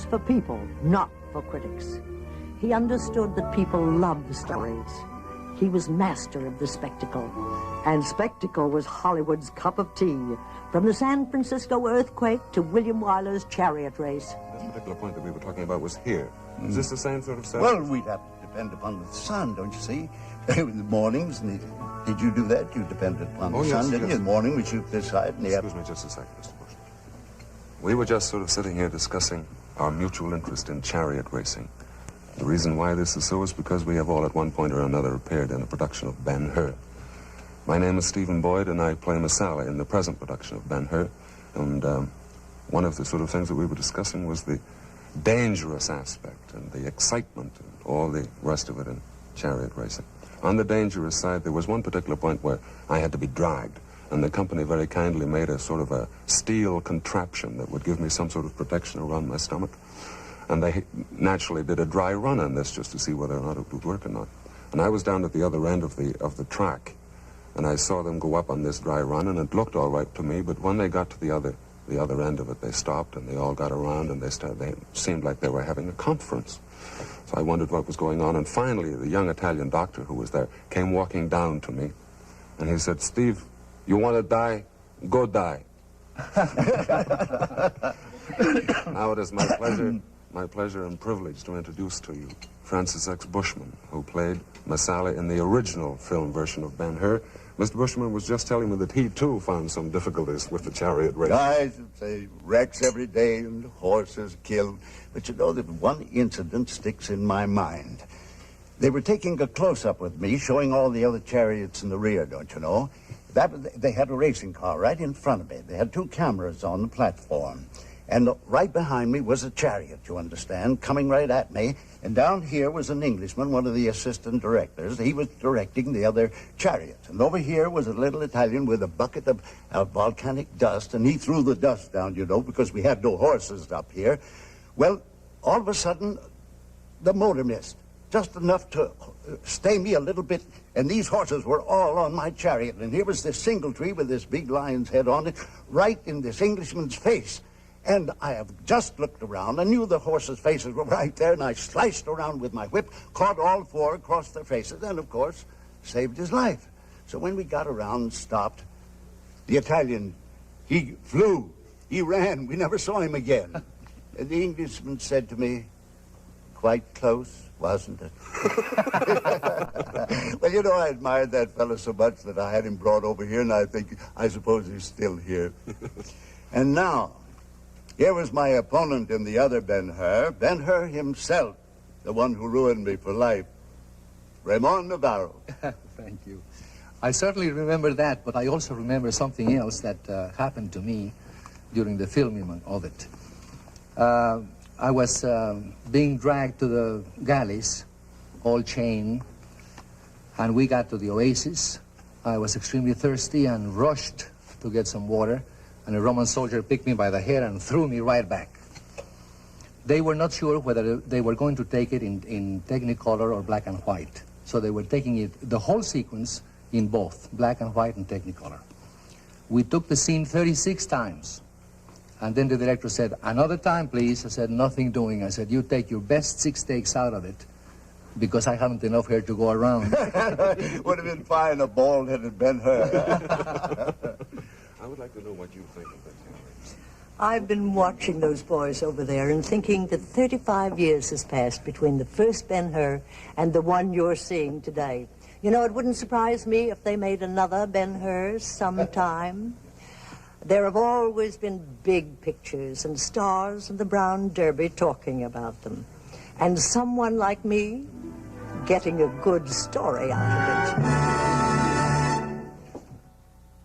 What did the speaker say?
was for people, not for critics. He understood that people loved stories. He was master of the spectacle. And spectacle was Hollywood's cup of tea, from the San Francisco earthquake to William Wyler's chariot race. This particular point that we were talking about was here. Is this the same sort of stuff? Well, we'd have to depend upon the sun, don't you see? In the mornings, did you do that? You depended upon the sun, didn't you? In the morning, we shoot this side and the Excuse me just a second, Mr. Bushman. We were just sort of sitting here discussing our mutual interest in chariot racing. The reason why this is so is because we have all at one point or another appeared in a production of Ben-HUR. My name is Stephen Boyd, and I play Masala in the present production of Ben-HUR. And one of the sort of things that we were discussing was the dangerous aspect and the excitement and all the rest of it in chariot racing. On the dangerous side, there was one particular point where I had to be dragged, and the company very kindly made a sort of a steel contraption that would give me some sort of protection around my stomach. And they naturally did a dry run on this just to see whether or not it would work or not. And I was down at the other end of the track, and I saw them go up on this dry run, and it looked all right to me, but when they got to the other end of it, they stopped, and they all got around, and they seemed like they were having a conference. So I wondered what was going on, and finally the young Italian doctor who was there came walking down to me, and he said, "Steve, you want to die? Go die." Now it is my pleasure and privilege to introduce to you Francis X. Bushman, who played Masala in the original film version of Ben-HUR. Mr. Bushman was just telling me that he, too, found some difficulties with the chariot race. I should say wrecks every day and horses killed. But you know that one incident sticks in my mind. They were taking a close-up with me, showing all the other chariots in the rear, don't you know? They had a racing car right in front of me. They had two cameras on the platform. And right behind me was a chariot, you understand, coming right at me. And down here was an Englishman, one of the assistant directors. He was directing the other chariot. And over here was a little Italian with a bucket of volcanic dust. And he threw the dust down, you know, because we had no horses up here. Well, all of a sudden, the motor missed. Just enough to stay me a little bit. And these horses were all on my chariot. And here was this single tree with this big lion's head on it, right in this Englishman's face. And I have just looked around. I knew the horses' faces were right there, and I sliced around with my whip, caught all four across their faces, and, of course, saved his life. So when we got around and stopped, the Italian, he flew. He ran. We never saw him again. And the Englishman said to me, "Quite close, wasn't it?" Well, you know, I admired that fellow so much that I had him brought over here, and I suppose he's still here. And now, here was my opponent in the other Ben-HUR, Ben-HUR himself, the one who ruined me for life, Ramon Navarro. Thank you. I certainly remember that, but I also remember something else that happened to me during the filming of it. I was being dragged to the galleys, all chained, and we got to the oasis. I was extremely thirsty and rushed to get some water. And a Roman soldier picked me by the hair and threw me right back. They were not sure whether they were going to take it in Technicolor or black and white. So they were taking it, the whole sequence, in both, black and white and Technicolor. We took the scene 36 times. And then the director said, "Another time, please." I said, "Nothing doing." I said, "You take your best 6 takes out of it, because I haven't enough hair to go around." Would have been fine, a bald-headed Ben-HUR. I would like to know what you think of that. I've been watching those boys over there and thinking that 35 years has passed between the first Ben-HUR and the one you're seeing today. You know, it wouldn't surprise me if they made another Ben-HUR sometime. There have always been big pictures and stars in the Brown Derby talking about them. And someone like me getting a good story out of it.